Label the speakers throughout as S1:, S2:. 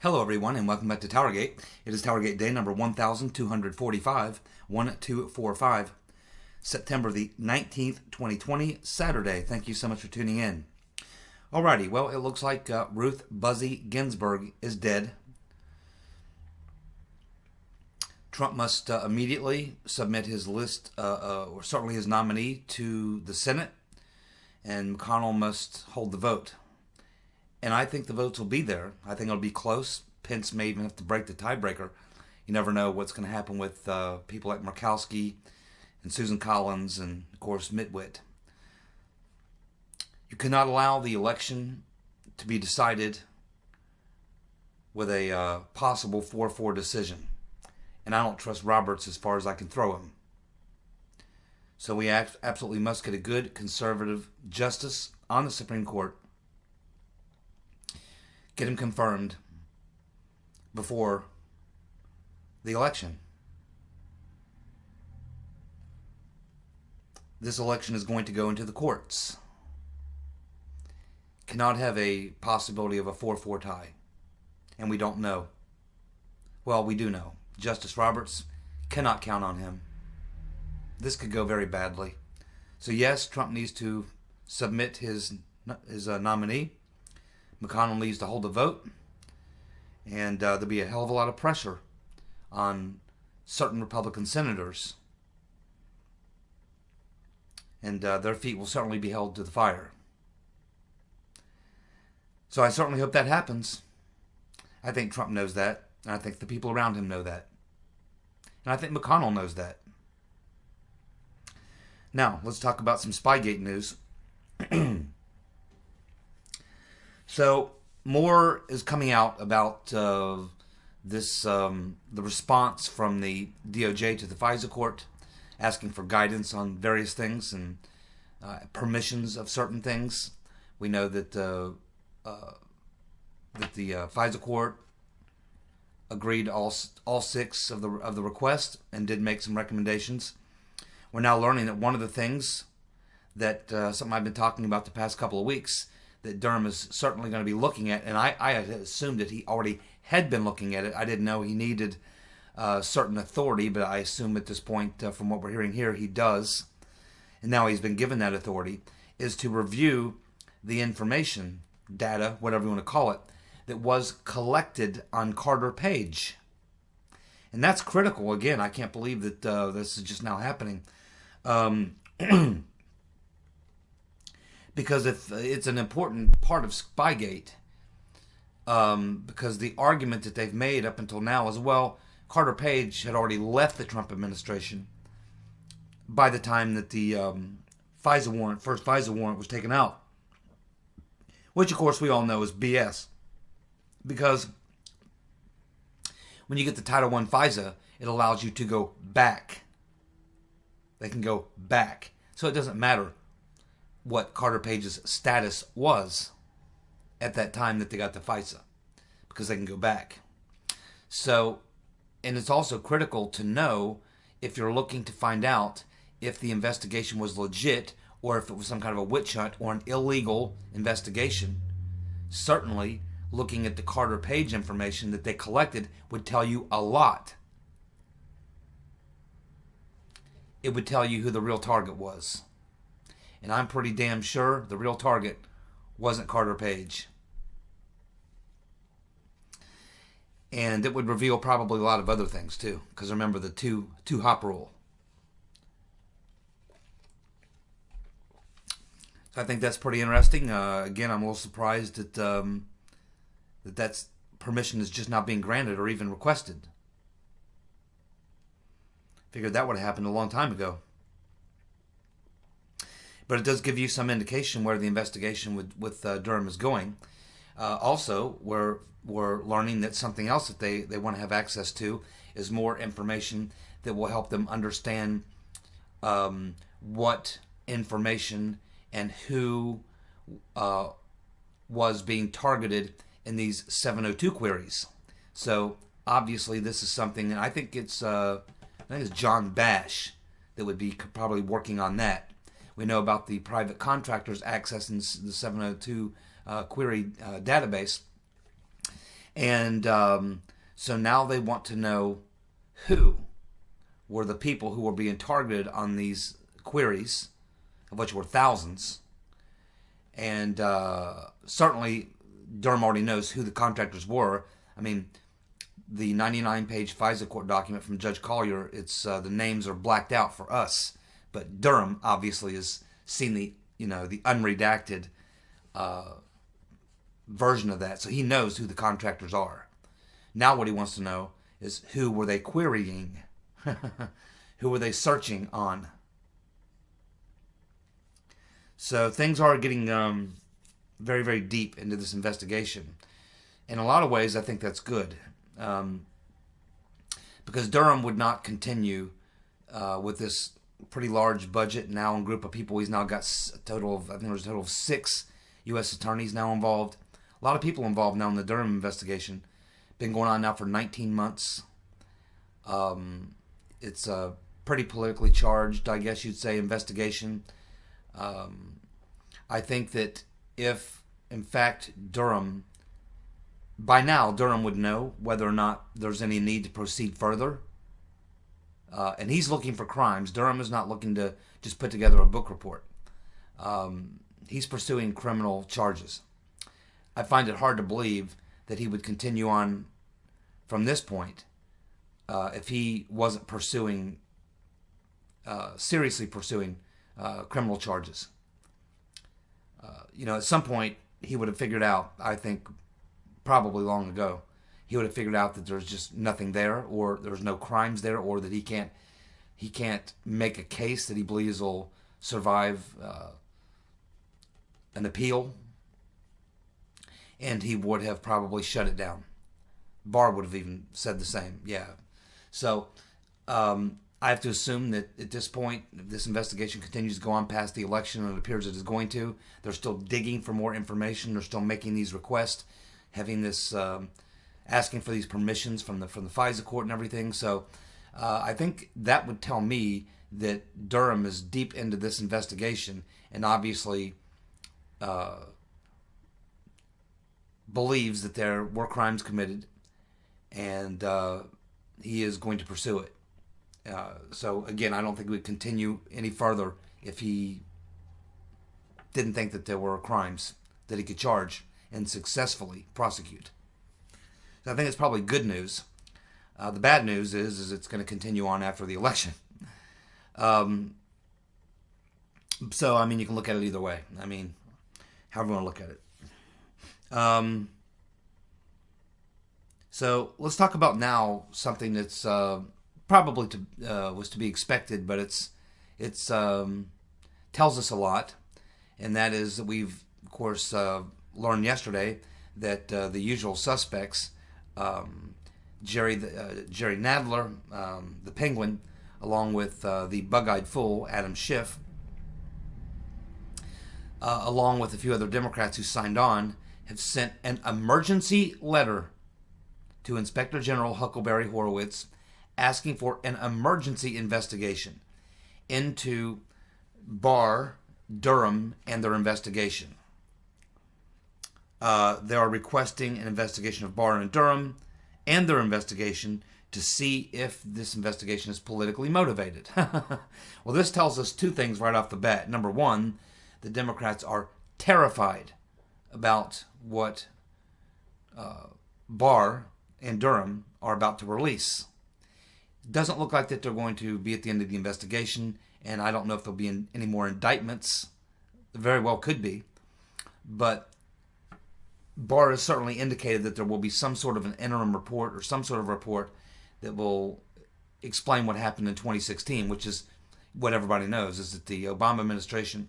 S1: Hello everyone and welcome back to TowerGate. It is TowerGate day number 1245, September the 19th, 2020, Saturday. Thank you so much for tuning in. Alrighty, well, it looks like Ruth Buzzy Ginsburg is dead. Trump must immediately submit his list, or certainly his nominee, to the Senate, and McConnell must hold the vote. And I think the votes will be there. I think it'll be close. Pence may even have to break the tiebreaker. You never know what's going to happen with people like Murkowski and Susan Collins and, of course, Mitwitt. You cannot allow the election to be decided with a possible 4-4 decision. And I don't trust Roberts as far as I can throw him. So we absolutely must get a good conservative justice on the Supreme Court. Get him confirmed before the election. This election is going to go into the courts. Cannot have a possibility of a 4-4 tie. And we don't know. Well, we do know. Justice Roberts, cannot count on him. This could go very badly. So yes, Trump needs to submit his nominee. McConnell needs to hold the vote, and there'll be a hell of a lot of pressure on certain Republican senators, and their feet will certainly be held to the fire. So I certainly hope that happens. I think Trump knows that, and I think the people around him know that, and I think McConnell knows that. Now, let's talk about some Spygate news. So, more is coming out about the response from the DOJ to the FISA court, asking for guidance on various things and permissions of certain things. We know that the FISA court agreed all 6 of the requests and did make some recommendations. We're now learning that one of the things that something I've been talking about the past couple of weeks, that Durham is certainly going to be looking at, and I had assumed that he already had been looking at it. I didn't know he needed certain authority, but I assume at this point, from what we're hearing here, he does. And now he's been given that authority, is to review the information, data, whatever you want to call it, that was collected on Carter Page. And that's critical. Again, I can't believe that this is just now happening. Because if it's an important part of Spygate, because the argument that they've made up until now is, well, Carter Page had already left the Trump administration by the time that the first FISA warrant was taken out, which of course we all know is BS, because when you get the Title I FISA, it allows you to go back. They can go back, so it doesn't matter what Carter Page's status was at that time that they got the FISA, because they can go back. So, and it's also critical to know, if you're looking to find out if the investigation was legit or if it was some kind of a witch hunt or an illegal investigation, certainly looking at the Carter Page information that they collected would tell you a lot. It would tell you who the real target was. And I'm pretty damn sure the real target wasn't Carter Page. And it would reveal probably a lot of other things too. Because remember the two hop rule. So I think that's pretty interesting. Again, I'm a little surprised that that's permission is just not being granted or even requested. Figured that would have happened a long time ago. But it does give you some indication where the investigation with Durham is going. Also, we're learning that something else that they want to have access to is more information that will help them understand what information and who was being targeted in these 702 queries. So obviously this is something, and I think it's John Bash that would be probably working on that. We know about the private contractors accessing the 702 query database. And so now they want to know who were the people who were being targeted on these queries, of which were thousands. And certainly Durham already knows who the contractors were. I mean, the 99-page FISA court document from Judge Collier, it's the names are blacked out for us, but Durham obviously has seen the the unredacted version of that, so he knows who the contractors are. Now what he wants to know is who were they querying, who were they searching on. So things are getting very, very deep into this investigation. In a lot of ways, I think that's good. Because Durham would not continue with this pretty large budget now and group of people. He's now got a total of, I think there's a total of 6 U.S. attorneys now involved. A lot of people involved now in the Durham investigation. Been going on now for 19 months. It's a pretty politically charged, I guess you'd say, investigation. I think that if, in fact, by now, Durham would know whether or not there's any need to proceed further. And he's looking for crimes. Durham is not looking to just put together a book report. He's pursuing criminal charges. I find it hard to believe that he would continue on from this point if he wasn't seriously pursuing criminal charges. At some point, he would have figured out, I think, probably long ago, he would have figured out that there's just nothing there, or there's no crimes there, or that he can't make a case that he believes will survive an appeal, and he would have probably shut it down. Barr would have even said the same. Yeah. So I have to assume that at this point, if this investigation continues to go on past the election, and it appears it is going to, they're still digging for more information. They're still making these requests, having this, asking for these permissions from the FISA court and everything. So I think that would tell me that Durham is deep into this investigation and obviously believes that there were crimes committed, and he is going to pursue it. So again, I don't think we'd continue any further if he didn't think that there were crimes that he could charge and successfully prosecute. So I think it's probably good news. The bad news is it's going to continue on after the election. So, I mean, you can look at it either way. I mean, however you want to look at it. So let's talk about now something that's probably was to be expected, but it's tells us a lot, and that is that we've, of course, learned yesterday that the usual suspects, Jerry Nadler, the Penguin, along with the bug-eyed fool Adam Schiff, along with a few other Democrats who signed on, have sent an emergency letter to Inspector General Huckleberry Horowitz asking for an emergency investigation into Barr, Durham, and their investigation. They are requesting an investigation of Barr and Durham and their investigation to see if this investigation is politically motivated. Well, this tells us two things right off the bat. Number one, the Democrats are terrified about what Barr and Durham are about to release. It doesn't look like that they're going to be at the end of the investigation, and I don't know if there'll be any more indictments. There very well could be. But Barr has certainly indicated that there will be some sort of an interim report or some sort of report that will explain what happened in 2016, which is what everybody knows, is that the Obama administration,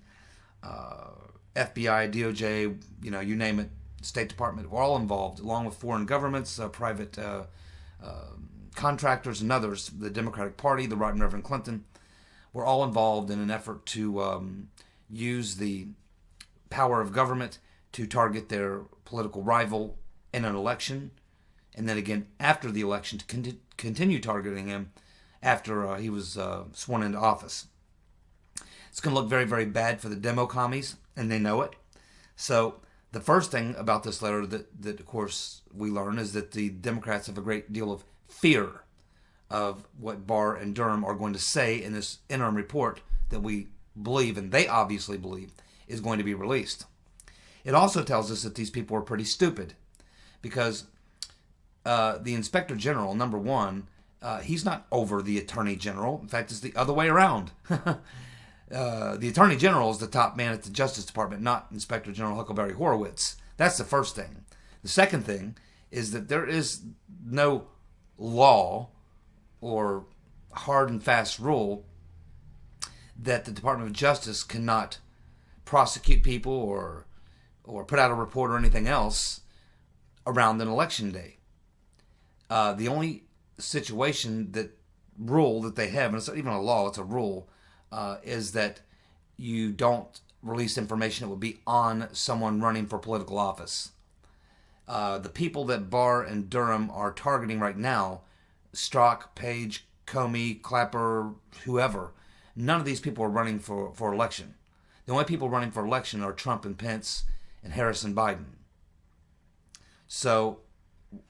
S1: FBI, DOJ, you name it, State Department, were all involved, along with foreign governments, private contractors and others. The Democratic Party, the Right Reverend Clinton, were all involved in an effort to use the power of government to target their political rival in an election, and then again after the election to continue targeting him after he was sworn into office. It's going to look very, very bad for the demo commies, and they know it. So The first thing about this letter that of course we learn is that the Democrats have a great deal of fear of what Barr and Durham are going to say in this interim report that we believe, and they obviously believe, is going to be released. It also tells us that these people are pretty stupid, because the Inspector General, number one, he's not over the Attorney General. In fact, it's the other way around. The Attorney General is the top man at the Justice Department, not Inspector General Huckleberry Horowitz. That's the first thing. The second thing is that there is no law or hard and fast rule that the Department of Justice cannot prosecute people or put out a report or anything else around an election day. The only rule that they have, and it's not even a law, it's a rule, is that you don't release information that would be on someone running for political office. The people that Barr and Durham are targeting right now, Strzok, Page, Comey, Clapper, whoever, none of these people are running for election. The only people running for election are Trump and Pence and Harris and Biden. So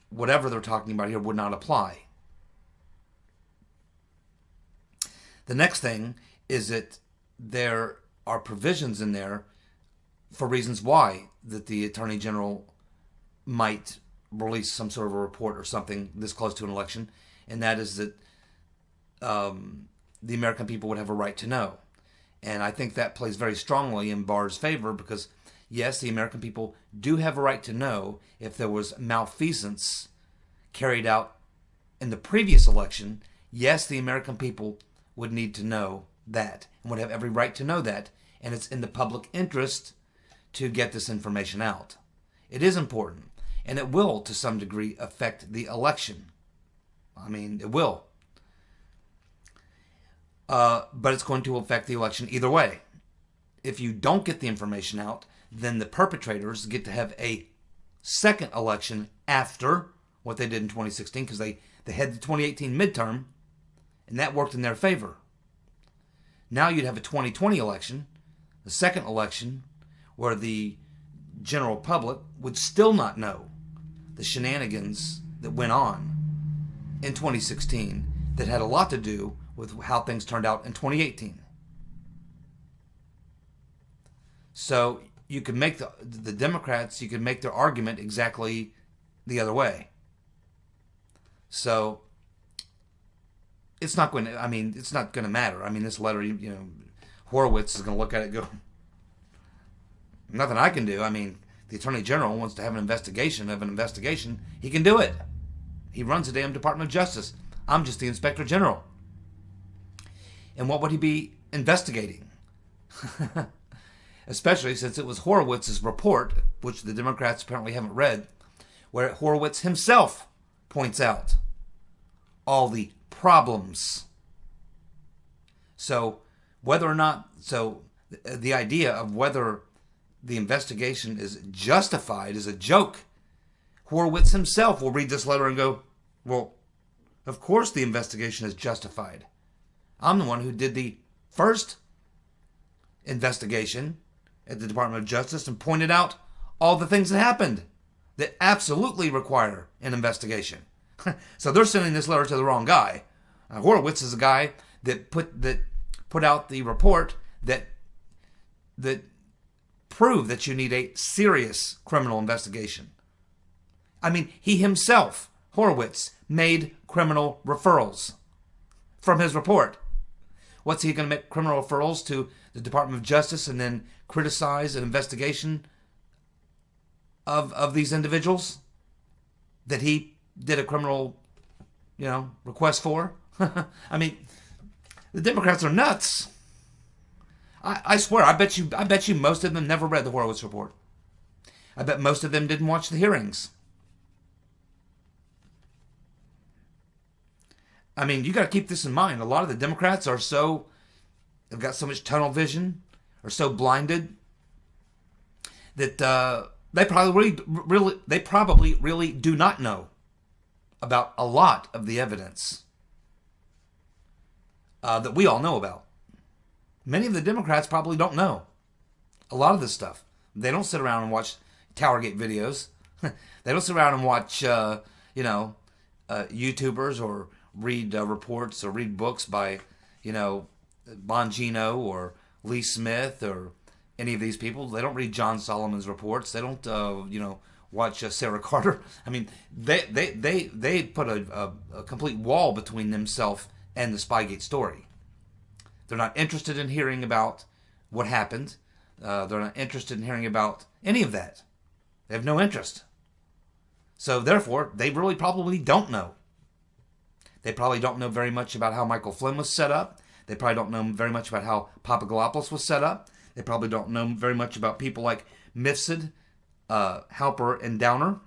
S1: whatever they're talking about here would not apply. The next thing is that there are provisions in there for reasons why that the Attorney General might release some sort of a report or something this close to an election, and that is that the American people would have a right to know. And I think that plays very strongly in Barr's favor, because yes, the American people do have a right to know if there was malfeasance carried out in the previous election. Yes, the American people would need to know that and would have every right to know that, and it's in the public interest to get this information out. It is important, and it will to some degree affect the election. I mean, it will. But it's going to affect the election either way. If you don't get the information out, then the perpetrators get to have a second election after what they did in 2016, because they had the 2018 midterm, and that worked in their favor. Now you'd have a 2020 election, the second election, where the general public would still not know the shenanigans that went on in 2016 that had a lot to do with how things turned out in 2018. So you could make the Democrats, you could make their argument exactly the other way. So it's not going to, it's not going to matter. This letter, Horowitz is going to look at it and go, nothing I can do. The Attorney General wants to have an investigation of an investigation. He can do it. He runs the damn Department of Justice. I'm just the Inspector General. And what would he be investigating? Especially since it was Horowitz's report, which the Democrats apparently haven't read, where Horowitz himself points out all the problems. So the idea of whether the investigation is justified is a joke. Horowitz himself will read this letter and go, well, of course the investigation is justified. I'm the one who did the first investigation at the Department of Justice and pointed out all the things that happened that absolutely require an investigation. So they're sending this letter to the wrong guy. Horowitz is the guy that put out the report that proved that you need a serious criminal investigation. He himself, Horowitz, made criminal referrals from his report. What's he going to make criminal referrals to the Department of Justice and then criticize an investigation of these individuals that he did a criminal, request for? The Democrats are nuts. I swear, I bet you most of them never read the Horowitz report. I bet most of them didn't watch the hearings. You got to keep this in mind. A lot of the Democrats have got so much tunnel vision, are so blinded that they probably really do not know about a lot of the evidence that we all know about. Many of the Democrats probably don't know a lot of this stuff. They don't sit around and watch, TowerGate videos. They don't sit around and watch, YouTubers or read reports or read books by, Bongino or Lee Smith or any of these people. They don't read John Solomon's reports. They don't, watch Sarah Carter. I mean, they put a complete wall between themselves and the Spygate story. They're not interested in hearing about what happened. They're not interested in hearing about any of that. They have no interest. So therefore, they really probably don't know. They probably don't know very much about how Michael Flynn was set up. They probably don't know very much about how Papadopoulos was set up. They probably don't know very much about people like Mifsud, Halper, and Downer.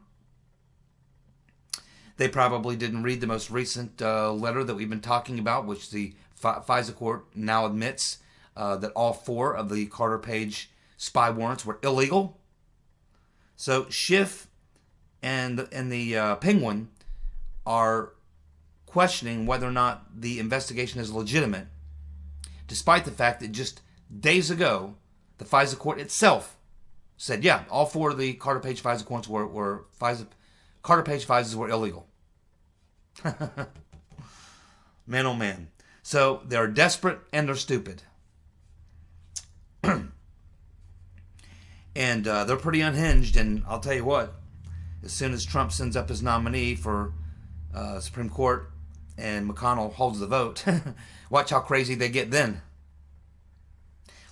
S1: They probably didn't read the most recent letter that we've been talking about, which the FISA court now admits that all 4 of the Carter Page spy warrants were illegal. So Schiff and the Penguin are questioning whether or not the investigation is legitimate, despite the fact that just days ago, the FISA court itself said, yeah, all 4 of the Carter Page FISA warrants were Carter Page FISAs were illegal. Man, oh man. So they're desperate and they're stupid. And they're pretty unhinged. And I'll tell you what, as soon as Trump sends up his nominee for Supreme Court and McConnell holds the vote, watch how crazy they get then.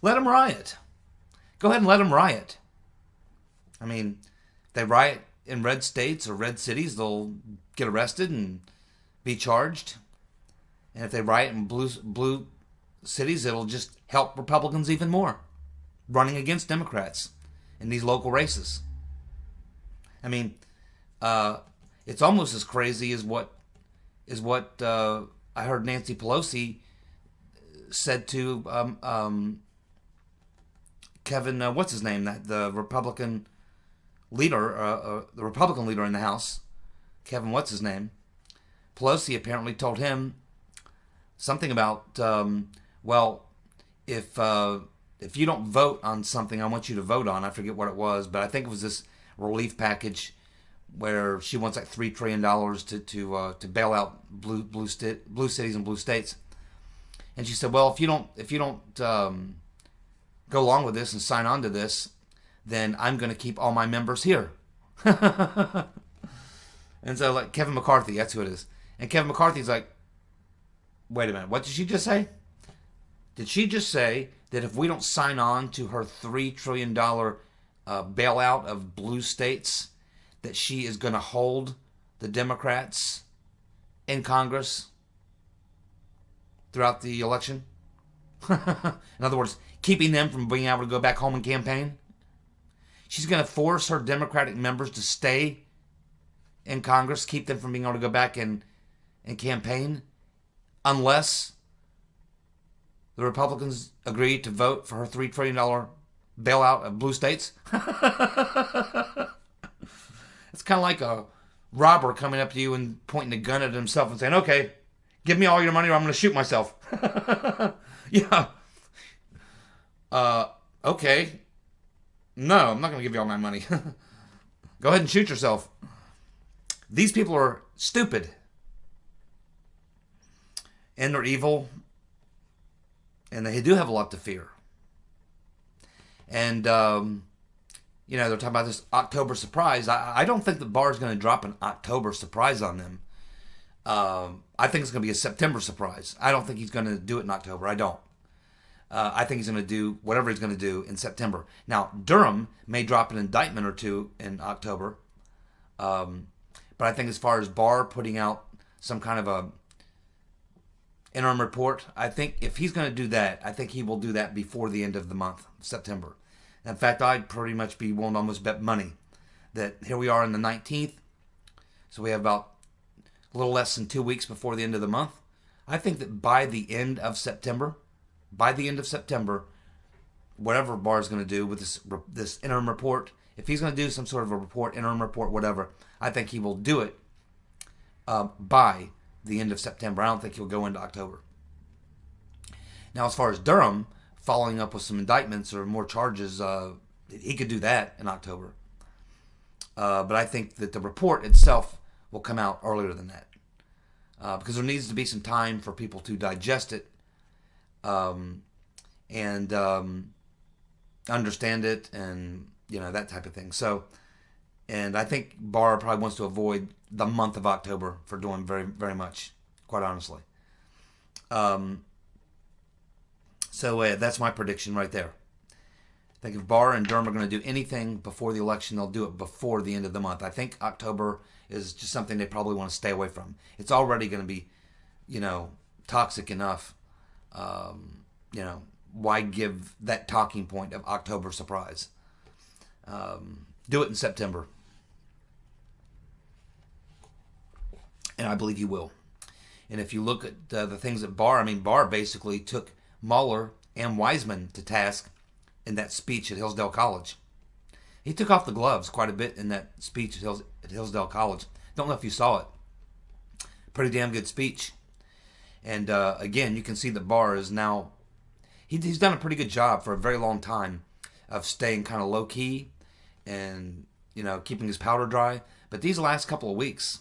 S1: Let them riot. Go ahead and let them riot. I mean, if they riot in red states or red cities, they'll get arrested and be charged. And if they riot in blue cities, it'll just help Republicans even more running against Democrats in these local races. I mean, it's almost as crazy as what I heard Nancy Pelosi said to Kevin, what's his name, the Republican leader, the Republican leader in the House, Kevin, what's his name? Pelosi apparently told him something about, if you don't vote on something I want you to vote on, I forget what it was, but I think it was this relief package where she wants like $3 trillion to bail out blue cities and blue states. And she said, well, if you don't go along with this and sign on to this, then I'm going to keep all my members here. And so, like, Kevin McCarthy, that's who it is. And Kevin McCarthy's like, wait a minute, what did she just say? Did she just say that if we don't sign on to her $3 trillion bailout of blue states, that she is going to hold the Democrats in Congress throughout the election? In other words, keeping them from being able to go back home and campaign? She's going to force her Democratic members to stay in Congress, keep them from being able to go back and campaign, unless the Republicans agree to vote for her $3 trillion bailout of blue states. It's kind of like a robber coming up to you and pointing a gun at himself and saying, okay, give me all your money or I'm going to shoot myself. Yeah. Okay. No, I'm not going to give you all my money. Go ahead and shoot yourself. These people are stupid. And they're evil. And they do have a lot to fear. And, they're talking about this October surprise. I don't think that Barr is going to drop an October surprise on them. I think it's going to be a September surprise. I don't think he's going to do it in October. I don't. I think he's going to do whatever he's going to do in September. Now, Durham may drop an indictment or two in October. But I think as far as Barr putting out some kind of a interim report, I think if he's going to do that, I think he will do that before the end of the month, September. In fact, I'd pretty much be willing to almost bet money that here we are on the 19th. So we have about a little less than 2 weeks before the end of the month. I think that by the end of September, whatever Barr is going to do with this interim report, if he's going to do some sort of a report, interim report, whatever, I think he will do it by the end of September. I don't think he'll go into October. Now, as far as Durham following up with some indictments or more charges, he could do that in October. But I think that the report itself will come out earlier than that, because there needs to be some time for people to digest it, and understand it, and that type of thing. So, and I think Barr probably wants to avoid the month of October for doing very, very much, quite honestly. So that's my prediction right there. I think if Barr and Durham are going to do anything before the election, they'll do it before the end of the month. I think October is just something they probably want to stay away from. It's already going to be, toxic enough. Why give that talking point of October surprise? Do it in September. And I believe he will. And if you look at the things that Barr basically took Mueller and Wiseman to task in that speech at Hillsdale College. He took off the gloves quite a bit in that speech at Hillsdale College. Don't know if you saw it. Pretty damn good speech. And again, you can see that Barr is now, he's done a pretty good job for a very long time of staying kind of low key and, keeping his powder dry. But these last couple of weeks,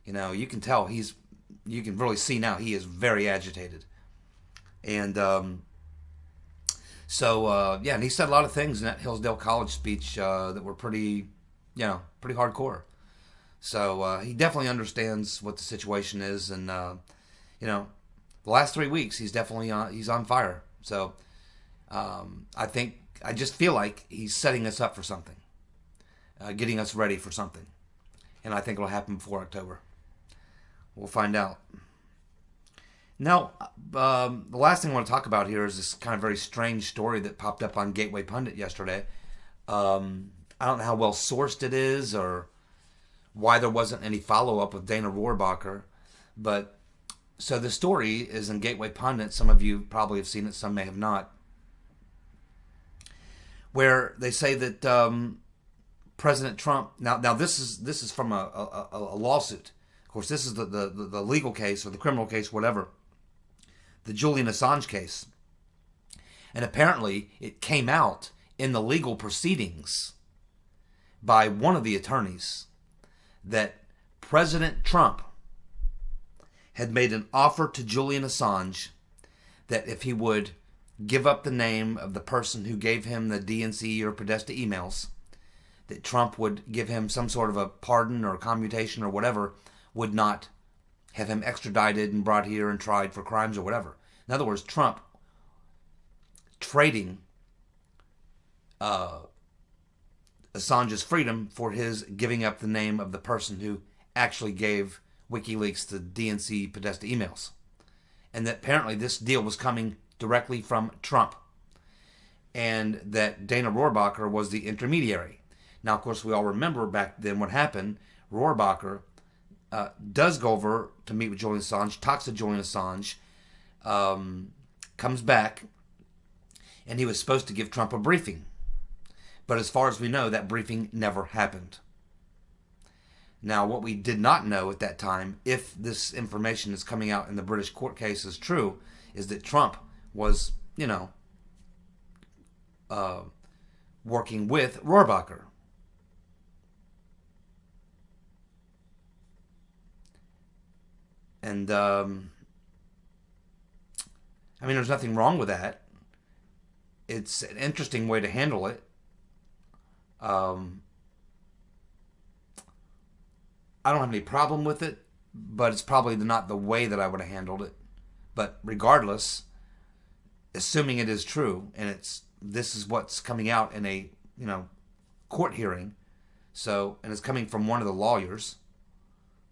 S1: you can tell you can really see now he is very agitated. And and he said a lot of things in that Hillsdale College speech that were pretty hardcore. So he definitely understands what the situation is, and the last 3 weeks he's definitely he's on fire. So I just feel like he's setting us up for something, getting us ready for something, and I think it'll happen before October. We'll find out. Now, the last thing I want to talk about here is this kind of very strange story that popped up on Gateway Pundit yesterday. I don't know how well sourced it is or why there wasn't any follow-up with Dana Rohrabacher. But, so the story is in Gateway Pundit. Some of you probably have seen it, some may have not. Where they say that President Trump, now this is from a lawsuit. Of course, this is the legal case or the criminal case, whatever. The Julian Assange case. And apparently it came out in the legal proceedings by one of the attorneys that President Trump had made an offer to Julian Assange that if he would give up the name of the person who gave him the DNC or Podesta emails, that Trump would give him some sort of a pardon or commutation or whatever, would not have him extradited and brought here and tried for crimes or whatever. In other words, Trump trading Assange's freedom for his giving up the name of the person who actually gave WikiLeaks the DNC Podesta emails. And that apparently this deal was coming directly from Trump. And that Dana Rohrabacher was the intermediary. Now, of course, we all remember back then what happened. Rohrabacher does go over to meet with Julian Assange, talks to Julian Assange, comes back, and he was supposed to give Trump a briefing. But as far as we know, that briefing never happened. Now, what we did not know at that time, if this information is coming out in the British court case is true, is that Trump was, working with Rohrabacher. And, there's nothing wrong with that. It's an interesting way to handle it. I don't have any problem with it, but it's probably not the way that I would have handled it. But regardless, assuming it is true, and this is what's coming out in a court hearing, so, and it's coming from one of the lawyers,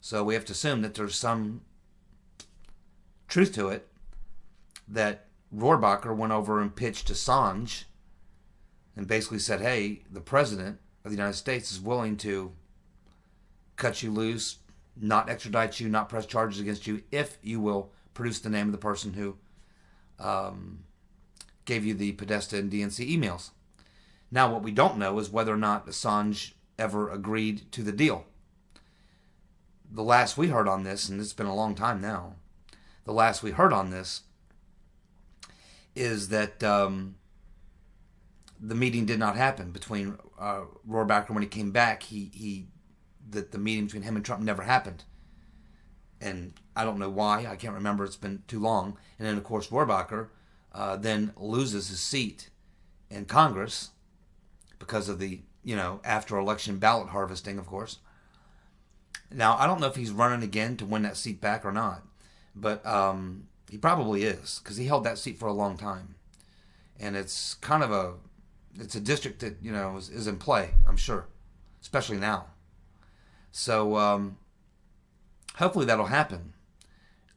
S1: so we have to assume that there's some truth to it, that Rohrabacher went over and pitched Assange and basically said, hey, the President of the United States is willing to cut you loose, not extradite you, not press charges against you, if you will produce the name of the person who gave you the Podesta and DNC emails. Now, what we don't know is whether or not Assange ever agreed to the deal. The last we heard on this, and it's been a long time now, the last we heard on this is that the meeting did not happen between Rohrabacher when he came back. That the meeting between him and Trump never happened, and I don't know why. I can't remember. It's been too long. And then of course Rohrabacher then loses his seat in Congress because of the after election ballot harvesting, of course. Now I don't know if he's running again to win that seat back or not, but he probably is because he held that seat for a long time, and it's kind of a district that is in play. I'm sure, especially now. So hopefully that'll happen.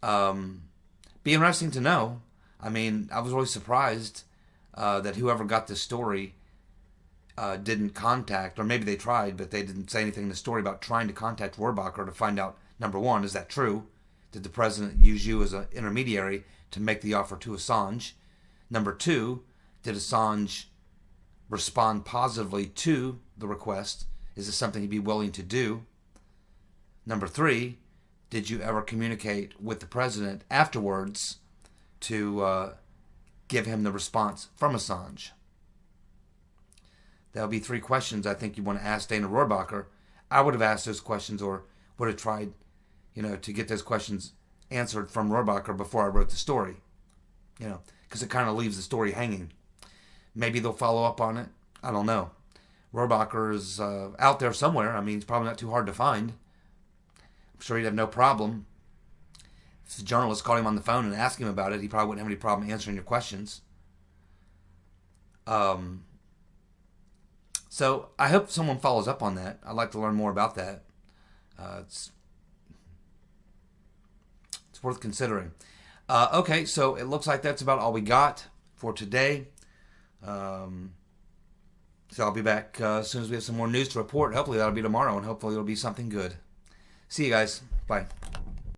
S1: Be interesting to know. I mean, I was really surprised that whoever got this story didn't contact, or maybe they tried, but they didn't say anything in the story about trying to contact Rohrabacher to find out, number one, is that true? Did the president use you as an intermediary to make the offer to Assange? Number two, did Assange respond positively to the request? Is this something he'd be willing to do? Number three, did you ever communicate with the president afterwards to give him the response from Assange? That'll be three questions I think you want to ask Dana Rohrabacher. I would have asked those questions, or would have tried, to get those questions answered from Rohrabacher before I wrote the story. Because it kind of leaves the story hanging. Maybe they'll follow up on it. I don't know. Rohrabacher is out there somewhere. I mean, it's probably not too hard to find. I'm sure he'd have no problem. If the journalist called him on the phone and asked him about it, he probably wouldn't have any problem answering your questions. So I hope someone follows up on that. I'd like to learn more about that. It's worth considering. Okay, so it looks like that's about all we got for today. So I'll be back as soon as we have some more news to report. Hopefully that'll be tomorrow, and hopefully it'll be something good. See you guys. Bye.